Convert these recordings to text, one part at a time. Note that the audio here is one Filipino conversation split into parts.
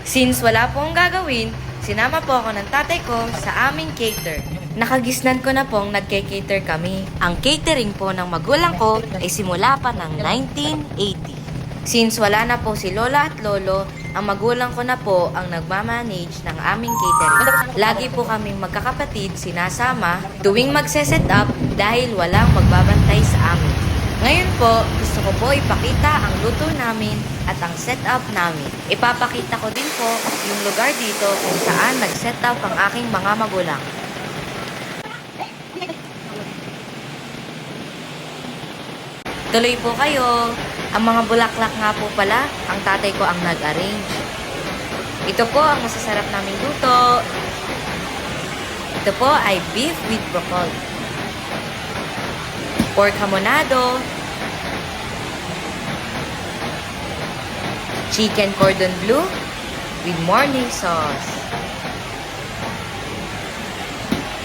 Since wala po akong gagawin, sinama po ako ng tatay ko sa aming cater. Nakagisnan ko na pong nagke-cater kami. Ang catering po ng magulang ko ay simula pa ng 1980. Since wala na po si Lola at Lolo, ang magulang ko na po ang nagmamanage ng aming catering. Lagi po kaming magkakapatid sinasama tuwing magse-set up dahil walang magbabantay sa amin. Ngayon po, gusto ko po ipakita ang luto namin at ang setup namin. Ipapakita ko din po yung lugar dito kung saan nag-set up ang aking mga magulang. Tuloy po kayo. Ang mga bulaklak nga po pala, ang tatay ko ang nag-arrange. Ito po ang masasarap naming luto. Ito po ay beef with broccoli. Pork hamonado. Chicken cordon bleu with morning sauce.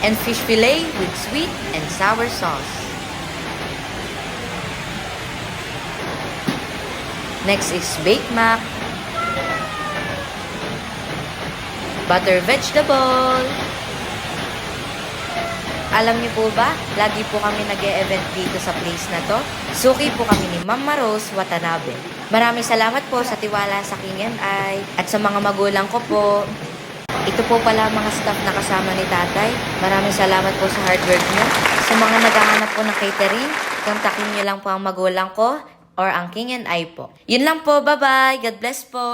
And fish fillet with sweet and sour sauce. Next is baked mac. Butter vegetable. Alam niyo po ba, lagi po kami nag-e-event dito sa place na to. Suki po kami ni Mama Rose Watanabe. Maraming salamat po sa tiwala sa King and I at sa mga magulang ko po. Ito po pala mga staff na kasama ni tatay. Maraming salamat po sa hard work niyo. Sa mga naghahanap po ng catering, kontakin niyo lang po ang magulang ko or ang King and I po. Yun lang po, bye-bye. God bless po.